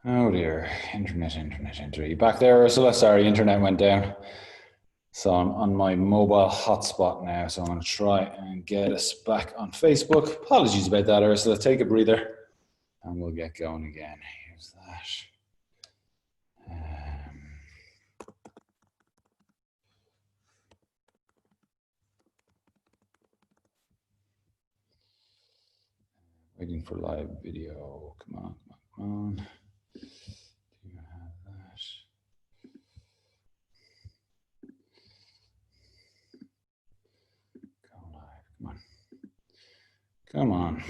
Oh dear, internet. You back there, Ursula? Sorry, internet went down. So I'm on my mobile hotspot now. So I'm going to try and get us back on Facebook. Apologies about that, Ursula. Take a breather and we'll get going again. Here's that. Waiting for live video. Come on. Do you have that? Go live. Come on.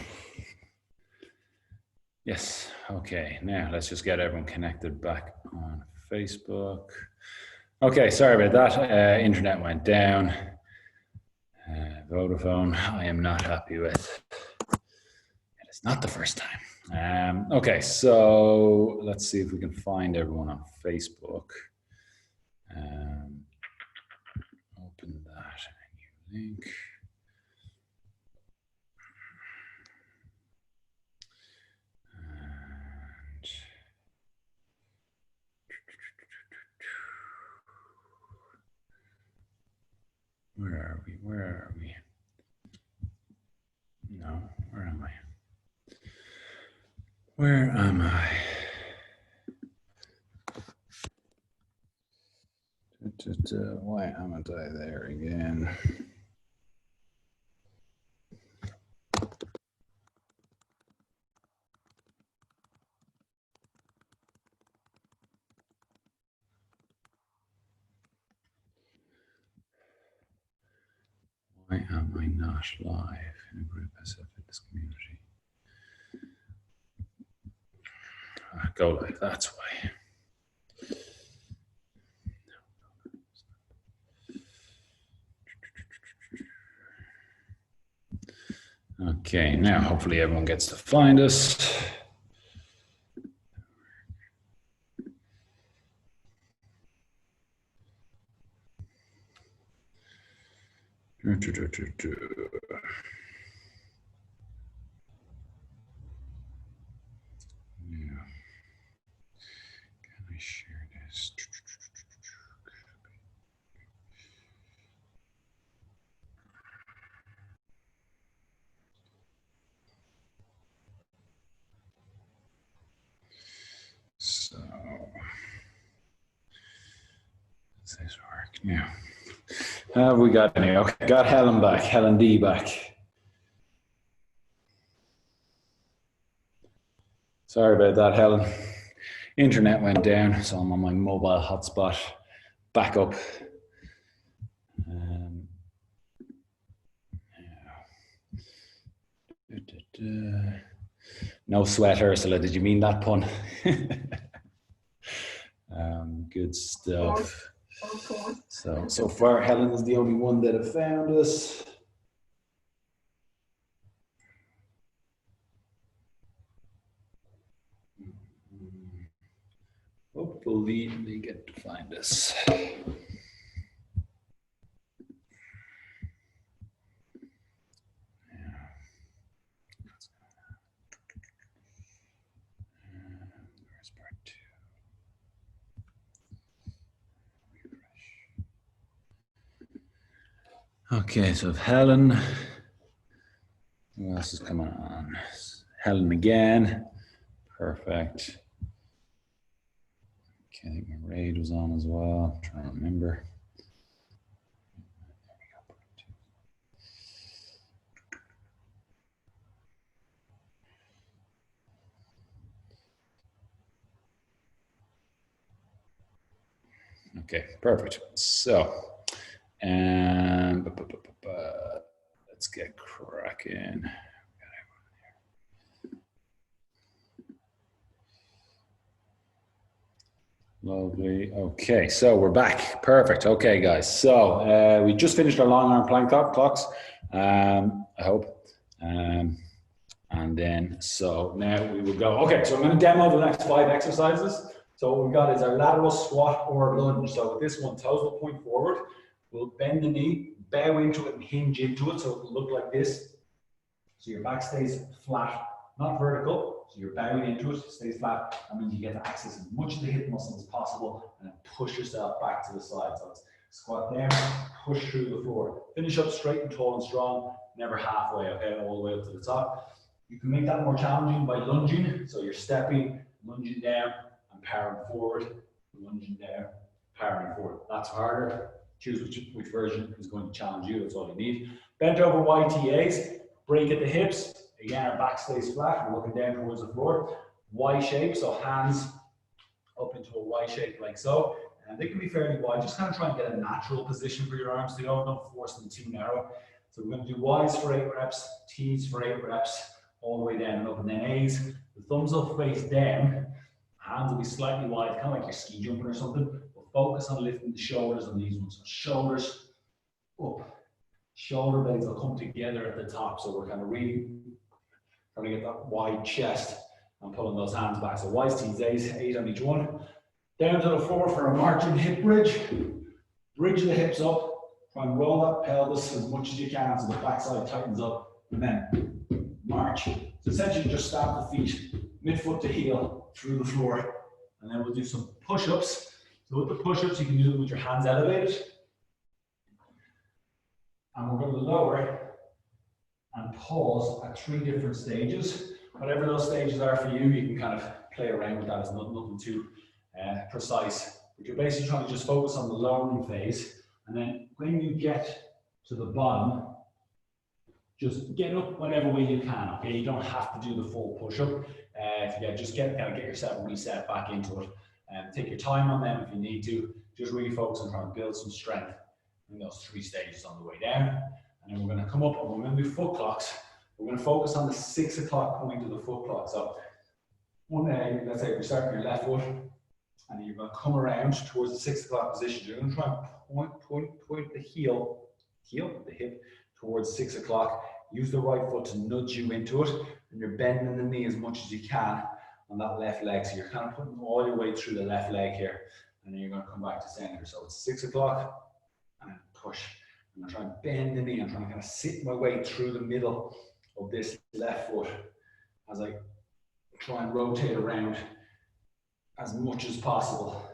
Yes. Okay. Now let's just get everyone connected back on Facebook. Okay. Sorry about that. Internet went down. Vodafone, I am not happy with. It is not the first time. Okay, so let's see if we can find everyone on Facebook. Open that new link. And where are we? No, where am I? Where am I? Why haven't I there again? Why am I not live in a group as a fitness community? Go live, that's why. Okay, now hopefully everyone gets to find us. Yeah. Can I share this? So, does this work? Yeah. Have we got any? Okay, got Helen back, Helen D back. Sorry about that, Helen. Internet went down, so I'm on my mobile hotspot. Back up. No sweat, Ursula. Did you mean that pun? Good stuff. So far, Helen is the only one that have found us. Hopefully they get to find us. Okay, so Helen, who else is coming on? Helen again, perfect. Okay, I think Raid was on as well, I'm trying to remember. Okay, perfect. So, let's get cracking. Lovely. Okay, so we're back. Perfect. Okay, guys. So we just finished our long arm plank clocks. I hope. And then, so now we will go. Okay, so I'm going to demo the next 5 exercises. So what we've got is our lateral squat or lunge. So with this one, toes will point forward. We'll bend the knee, bow into it, and hinge into it. So it will look like this. So your back stays flat, not vertical. So you're bowing into it, stays flat. That means you get to access as much of the hip muscle as possible and then push yourself back to the side. So it's squat down, push through the floor. Finish up straight and tall and strong, never halfway, okay, all the way up to the top. You can make that more challenging by lunging. So you're stepping, lunging down, and powering forward, lunging down, powering forward. That's harder. Choose which version is going to challenge you. That's all you need. Bent over YTAs, break at the hips. Again, our back stays flat. We're looking down towards the floor. Y shape, so hands up into a Y shape like so. And they can be fairly wide. Just kind of try and get a natural position for your arms to go. Don't force them too narrow. So we're going to do Ys for 8 reps, Ts for 8 reps, all the way down and up, and then A's. The thumbs up, face down. Hands will be slightly wide, kind of like you're ski jumping or something. But focus on lifting the shoulders on these ones. So shoulders up. Shoulder blades will come together at the top. So we're kind of really trying to get that wide chest and pulling those hands back. So Ys, T's, A's, 8 on each one. Down to the floor for a marching hip bridge. Bridge the hips up. Try and roll that pelvis as much as you can so the backside tightens up. And then march. So essentially just stamp the feet midfoot to heel through the floor. And then we'll do some push-ups. So with the push-ups, you can do them with your hands elevated. And we're going to lower and pause at 3 different stages. Whatever those stages are for you, you can kind of play around with that. It's nothing too precise. But you're basically trying to just focus on the lowering phase. And then when you get to the bottom, just get up whatever way you can, okay? You don't have to do the full push-up. Just get yourself reset back into it. Take your time on them if you need to. Just really focus on trying to build some strength in those 3 stages on the way down. And then we're going to come up and we're going to do foot clocks. We're going to focus on the 6 o'clock point of the foot clock. So let's say we start with your left foot and you're going to come around towards the 6 o'clock position. You're going to try and point the hip towards 6 o'clock. Use the right foot to nudge you into it, and you're bending the knee as much as you can on that left leg. So you're kind of putting all your weight through the left leg here, and then you're going to come back to center. So it's 6 o'clock, and push. I'm going to try and bend the knee. I'm trying to kind of sit my way through the middle of this left foot as I try and rotate around as much as possible.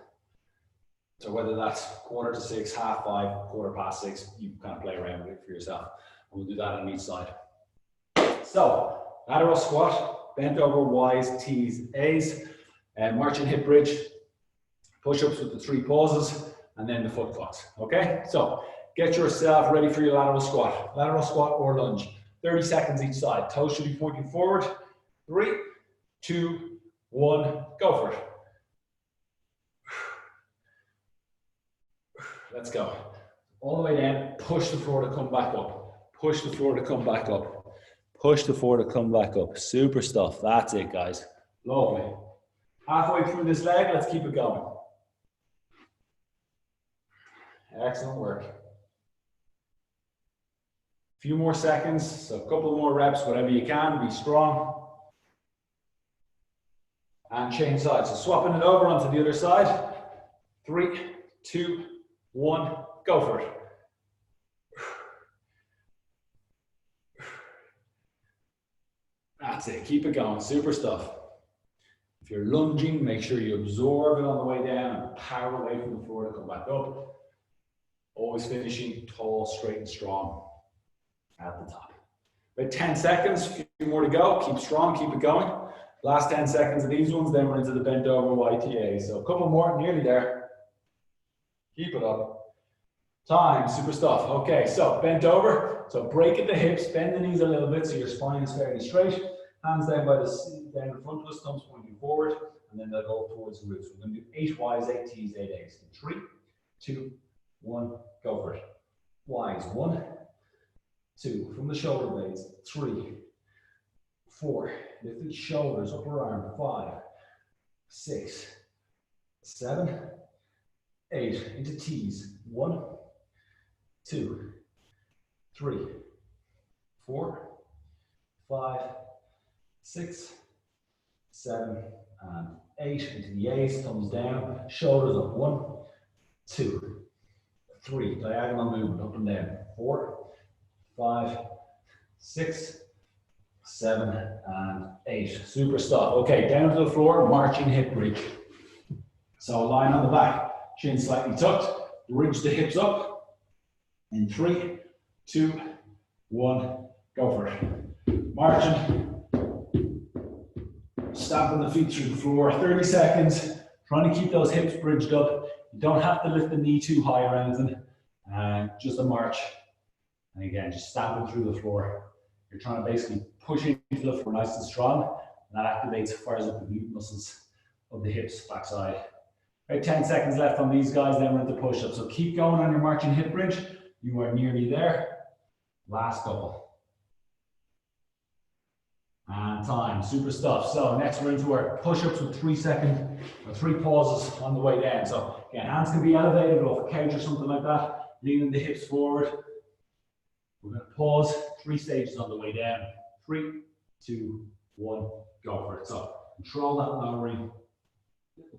So whether that's 4:45, 5:30, 6:15, you can kind of play around with it for yourself. And we'll do that on each side. So lateral squat, bent over Ys, T's, A's, and marching hip bridge, push-ups with the 3 pauses, and then the foot clocks. Okay, so get yourself ready for your lateral squat or lunge. 30 seconds each side. Toes should be pointing forward. 3, 2, 1, go for it. Let's go. All the way down, push the floor to come back up. Push the floor to come back up. Push the floor to come back up. Super stuff. That's it, guys. Lovely. Halfway through this leg, let's keep it going. Excellent work. A few more seconds, so a couple more reps, whatever you can, be strong. And change sides. So swapping it over onto the other side. 3, 2, 1, go for it. That's it, keep it going, super stuff. If you're lunging, make sure you absorb it on the way down and power away from the floor to come back up. Always finishing tall, straight and strong at the top. About 10 seconds, a few more to go. Keep strong, keep it going. Last 10 seconds of these ones, then we're into the bent over YTA. So a couple more, nearly there. Keep it up. Time, super stuff. Okay, so bent over. So break at the hips, bend the knees a little bit so your spine is fairly straight. Hands down by the down in front of us, thumbs pointing forward, and then they'll go towards the roots. We're going to do 8 Ys, 8 T's, 8 A's. 3, 2, 1, go for it. Ys, 1, 2, from the shoulder blades. 3, 4, lift the shoulders, upper arm. 5, 6, 7, 8, into T's. 1, 2, 3, 4, 5, 6, 7, and 8. Into the A's, thumbs down, shoulders up. 1, 2, 3, diagonal movement up and down. 4, 5, 6, 7 and 8. Super stuff. Okay, down to the floor, marching hip bridge. So lying on the back, chin slightly tucked, bridge the hips up. In 3, 2, 1, go for it. Marching, stamping the feet through the floor, 30 seconds, trying to keep those hips bridged up. You don't have to lift the knee too high or anything, just a march. And again, just stamping through the floor. You're trying to basically push into the floor nice and strong, and that activates, fires up the glute muscles of the hips, backside. About 10 seconds left on these guys, then we're into push-up. So keep going on your marching hip bridge. You are nearly there. Last couple. And time, super stuff. So next we're into our push-ups with 3 second or 3 pauses on the way down. So again, hands can be elevated off a couch or something like that, leaning the hips forward. We're going to pause 3 stages on the way down. 3, 2, 1, go for it. So control that lowering,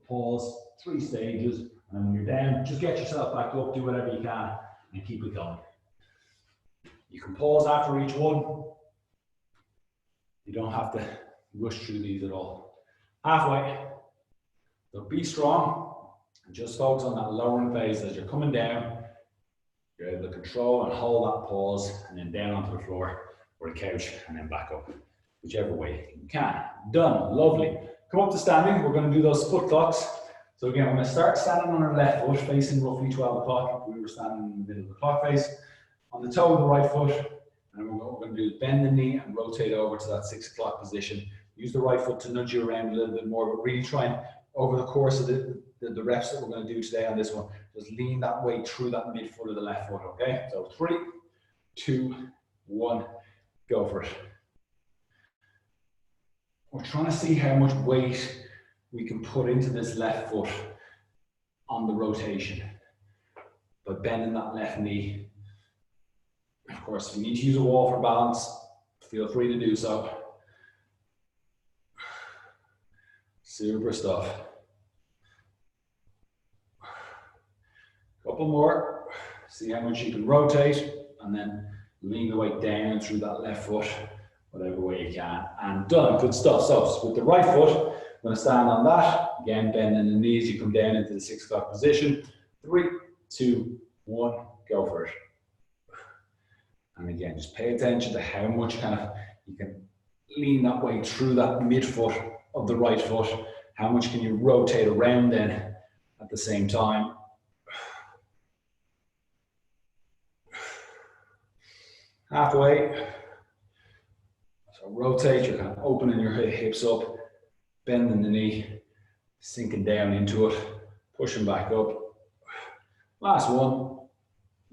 pause, 3 stages, and then when you're down, just get yourself back up, do whatever you can, and keep it going. You can pause after each one. You don't have to rush through these at all. Halfway. So be strong and just focus on that lowering phase as you're coming down. You're able to control and hold that pause, and then down onto the floor or the couch, and then back up, whichever way you can. Done. Lovely. Come up to standing. We're going to do those foot clocks. So again, we're going to start standing on our left foot, facing roughly 12 o'clock. We were standing in the middle of the clock face. On the toe of the right foot. And what we're going to do is bend the knee and rotate over to that 6 o'clock position. Use the right foot to nudge you around a little bit more, but really try and, over the course of the reps that we're going to do today on this one, just lean that weight through that mid foot of the left foot, okay? So 3, 2, 1, go for it. We're trying to see how much weight we can put into this left foot on the rotation by bending that left knee. Of course, if you need to use a wall for balance, feel free to do so. Super stuff. Couple more. See how much you can rotate, and then lean the weight down through that left foot, whatever way you can. And done. Good stuff. So with the right foot, I'm going to stand on that. Again, bending the knees. You come down into the 6 o'clock position. 3, 2, 1, go for it. And again, just pay attention to how much you can lean that way through that midfoot of the right foot. How much can you rotate around then at the same time? Halfway. So rotate, you're kind of opening your hips up, bending the knee, sinking down into it, pushing back up. Last one.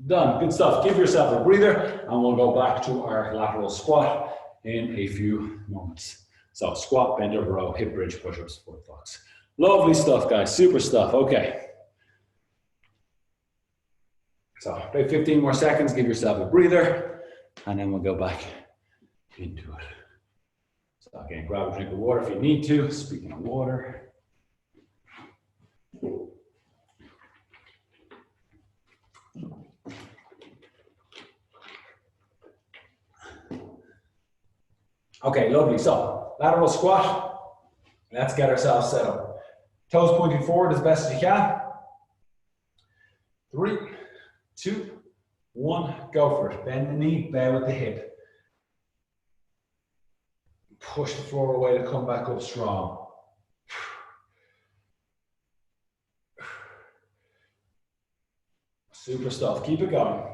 Done. Good stuff. Give yourself a breather, and we'll go back to our lateral squat in a few moments. So squat, bend over row, hip bridge, push-ups, foot clocks. Lovely stuff, guys. Super stuff. Okay. So about 15 more seconds. Give yourself a breather, and then we'll go back into it. So again, grab a drink of water if you need to. Speaking of water. Okay, lovely. So, lateral squat. Let's get ourselves set up. Toes pointing forward as best as you can. 3, 2, 1, go for it. Bend the knee, bow with the hip. Push the floor away to come back up strong. Super stuff. Keep it going.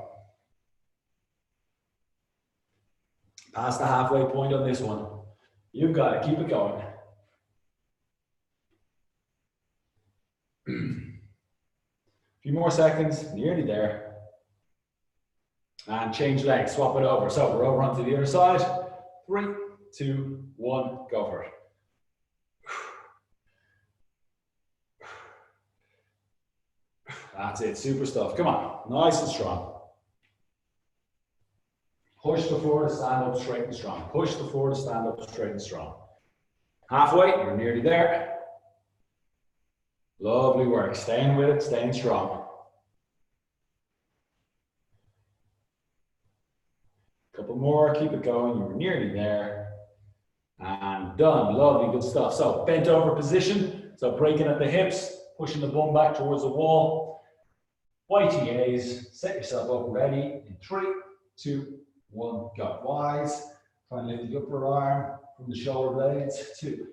Past the halfway point on this one. You've got it. Keep it going. A few more seconds. Nearly there. And change legs. Swap it over. So we're over onto the other side. 3, 2, 1. Go for it. That's it. Super stuff. Come on. Nice and strong. Push the floor to stand up straight and strong. Push the floor to stand up straight and strong. Halfway, you're nearly there. Lovely work. Staying with it, staying strong. Couple more, keep it going. You're nearly there. And done. Lovely, good stuff. So bent over position. So breaking at the hips, pushing the bum back towards the wall. YTAs, set yourself up ready in 3, 2, 1, go. Wise. Try and lift the upper arm from the shoulder blades. 2,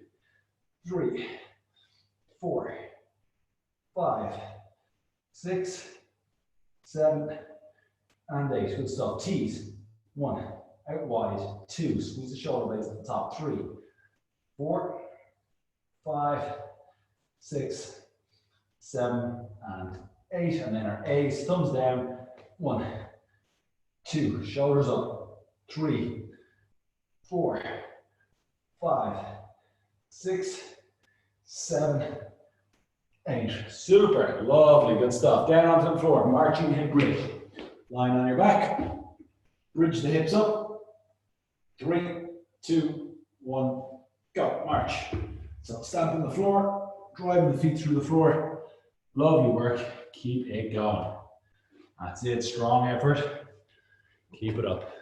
3, 4, 5, 6, 7, and 8. Good stuff. T's. 1, out wide. 2, squeeze the shoulder blades at the top. 3, 4, 5, 6, 7, and 8. And then our A's, thumbs down. 1, 2, shoulders up. 3, 4, 5, 6, 7, 8. Super, lovely, good stuff. Down onto the floor, marching hip bridge. Lying on your back, bridge the hips up. 3, 2, 1, go, march. So stamping the floor, driving the feet through the floor. Lovely work, keep it going. That's it, strong effort. Keep it up.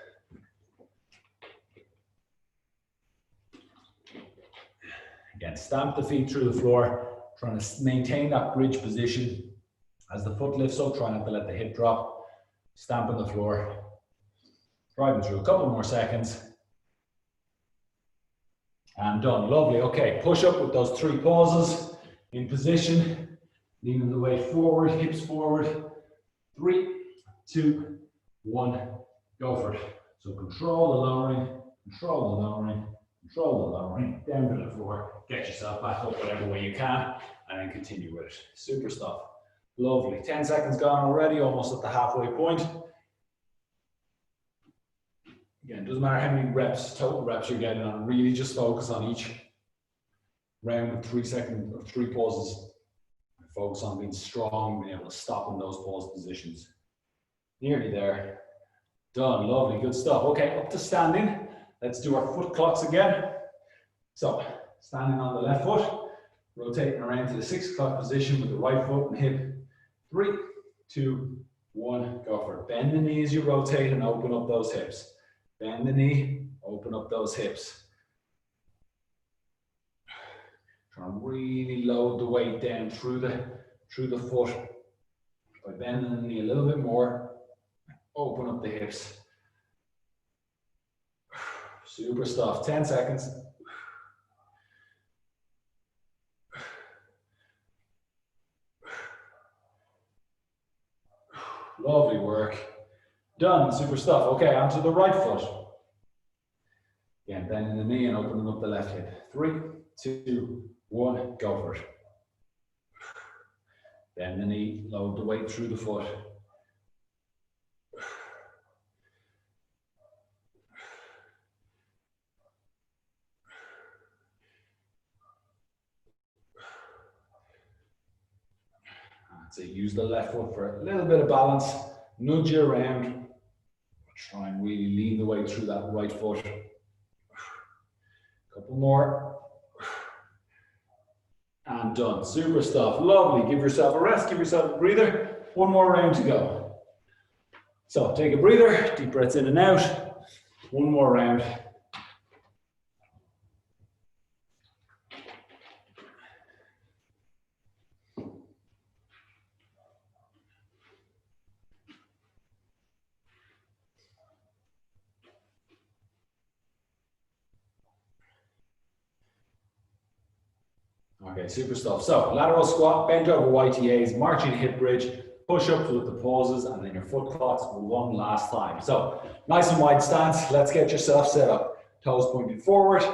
Again, stamp the feet through the floor, trying to maintain that bridge position. As the foot lifts up, try not to let the hip drop. Stamp on the floor. Driving through a couple more seconds. And done, lovely. Okay, push up with those 3 pauses. In position, leaning the weight forward, hips forward. 3, 2, 1, go for it. So control the lowering, control the lowering, control the lowering, down to the floor, get yourself back up whatever way you can, and then continue with it. Super stuff. Lovely. 10 seconds gone already, almost at the halfway point. Again, doesn't matter how many reps, total reps you're getting on, really just focus on each round of 3 pauses. Focus on being strong, being able to stop in those pause positions. Nearly there. Done, lovely, good stuff. Okay, up to standing. Let's do our foot clocks again. So, standing on the left foot, rotating around to the 6 o'clock position with the right foot and hip. 3, 2, 1, go for it. Bend the knee as you rotate and open up those hips. Bend the knee, open up those hips. Try and really load the weight down through the foot. By bending the knee a little bit more, open up the hips. Super stuff. 10 seconds. Lovely work. Done. Super stuff. Okay, onto the right foot. Again, bending the knee and opening up the left hip. 3, 2, 1, go for it. Bend the knee, load the weight through the foot. That's it. Use the left foot for a little bit of balance. Nudge you around. Try and really lean the way through that right foot. Couple more. And done. Super stuff. Lovely. Give yourself a rest. Give yourself a breather. 1 more round to go. So take a breather. Deep breaths in and out. 1 more round. Okay, super stuff. So lateral squat, bent over YTAs, marching hip bridge, push ups with the pauses, and then your foot clocks for 1 last time. So nice and wide stance. Let's get yourself set up. Toes pointing forward.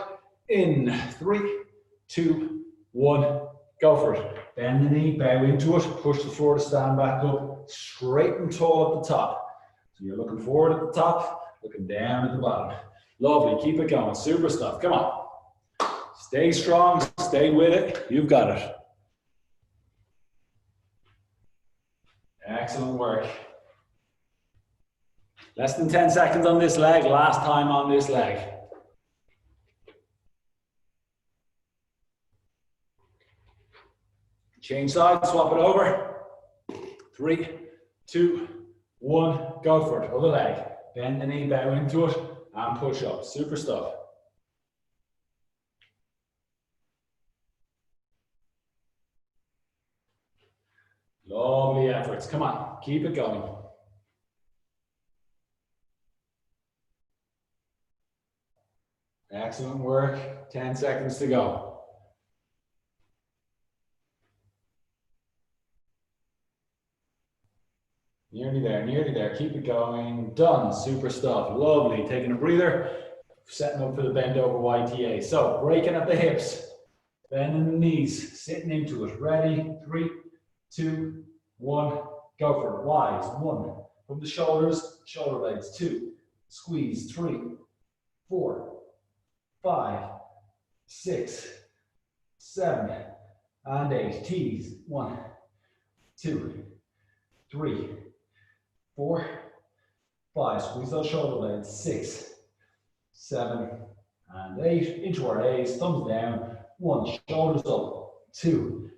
In 3, 2, 1, go for it. Bend the knee, bow into it, push the floor to stand back up, straight and tall at the top. So you're looking forward at the top, looking down at the bottom. Lovely, keep it going. Super stuff. Come on. Stay strong, stay with it. You've got it. Excellent work. Less than 10 seconds on this leg, last time on this leg. Change sides, swap it over. 3, 2, 1, go for it. Other leg. Bend the knee, bow into it, and push up. Super stuff. Lovely efforts. Come on, keep it going. Excellent work. 10 seconds to go. Nearly there, nearly there. Keep it going. Done. Super stuff. Lovely. Taking a breather. Setting up for the bend over YTA. So breaking at the hips. Bending the knees. Sitting into it. Ready? 3, 2, 1. Go for it. Wise. 1. From the shoulders. Shoulder blades. 2. Squeeze. 3, 4, 5, 6, 7, and 8. Tease. 1, 2, 3, 4, 5. Squeeze those shoulder blades. 6, 7, and 8. Into our A's. Thumbs down. 1. Shoulders up. 2,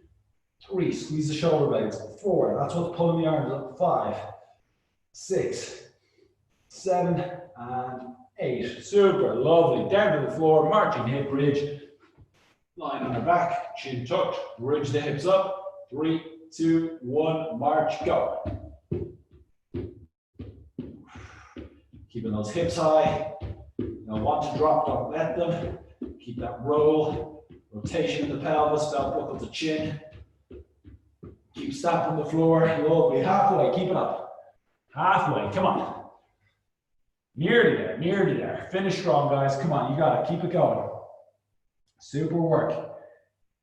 3. Squeeze the shoulder blades. 4. That's what's pulling the arms up. 5, 6, 7, and 8. Super. Lovely. Down to the floor. Marching hip bridge. Line on the back. Chin tucked. Bridge the hips up. 3, 2, 1. March. Go. Keeping those hips high. Now want to drop, don't let them. Keep that roll. Rotation in the pelvis, belt buckle to chin. Keep stamping the floor. Lovely. Halfway. Keep it up. Halfway. Come on. Nearly there. Nearly there. Finish strong, guys. Come on. You got it. Keep it going. Super work.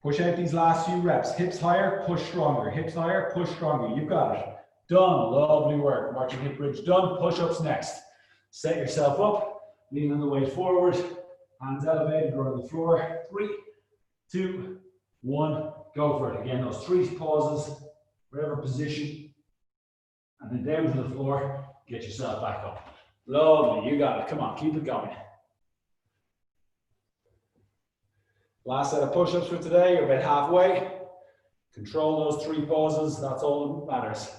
Push out these last few reps. Hips higher. Push stronger. Hips higher. Push stronger. You've got it. Done. Lovely work. Marching hip bridge done. Push-ups next. Set yourself up. Leaning the weight forward. Hands elevated. Ground on the floor. 3, 2, 1. Go for it. Again, those 3 pauses. Whatever position. And then down to the floor. Get yourself back up. Lovely. You got it. Come on. Keep it going. Last set of push-ups for today. You're about halfway. Control those 3 pauses. That's all that matters.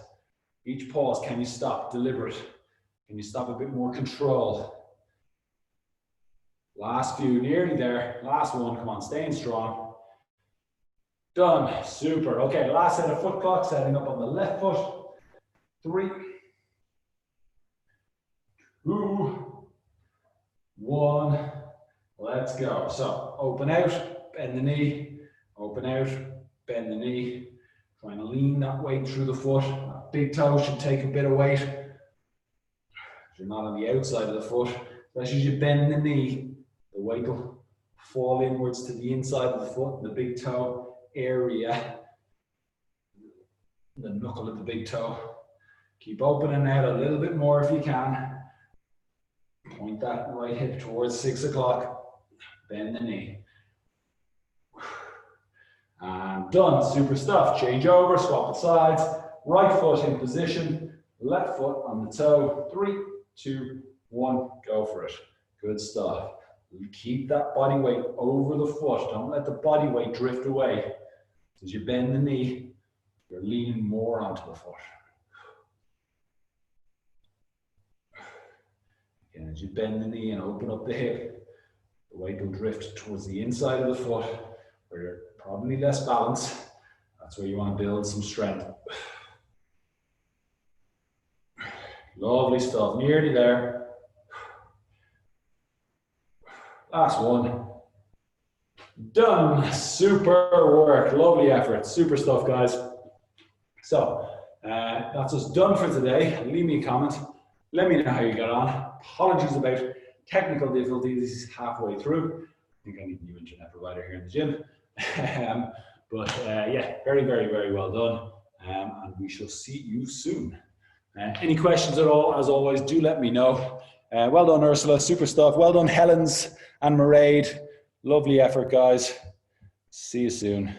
Each pause, can you stop? Deliberate. Can you stop a bit more control? Last few, nearly there. Last one, come on, staying strong. Done, super. Okay, last set of foot clock, setting up on the left foot. 3, 2, 1. Let's go. So open out, bend the knee, open out, bend the knee. Trying to lean that weight through the foot. That big toe should take a bit of weight. If you're not on the outside of the foot, especially as you bend the knee, the weight will fall inwards to the inside of the foot, the big toe area, the knuckle of the big toe. Keep opening out a little bit more if you can. Point that right hip towards 6 o'clock. Bend the knee. And done. Super stuff. Change over, swap the sides. Right foot in position. Left foot on the toe. 3, 2, 1. Go for it. Good stuff. Keep that body weight over the foot. Don't let the body weight drift away. As you bend the knee, you're leaning more onto the foot. And as you bend the knee and open up the hip, the weight will drift towards the inside of the foot, where you're probably less balanced. That's where you want to build some strength. Lovely stuff. Nearly there. Last one. Done. Super work. Lovely effort. Super stuff, guys. So that's us done for today. Leave me a comment. Let me know how you got on. Apologies about technical difficulties halfway through. I think I need a new internet provider here in the gym. Yeah, very, very, very well done. And we shall see you soon. Any questions at all, as always, do let me know. Well done, Ursula. Super stuff. Well done, Helens and Mairead. Lovely effort, guys. See you soon.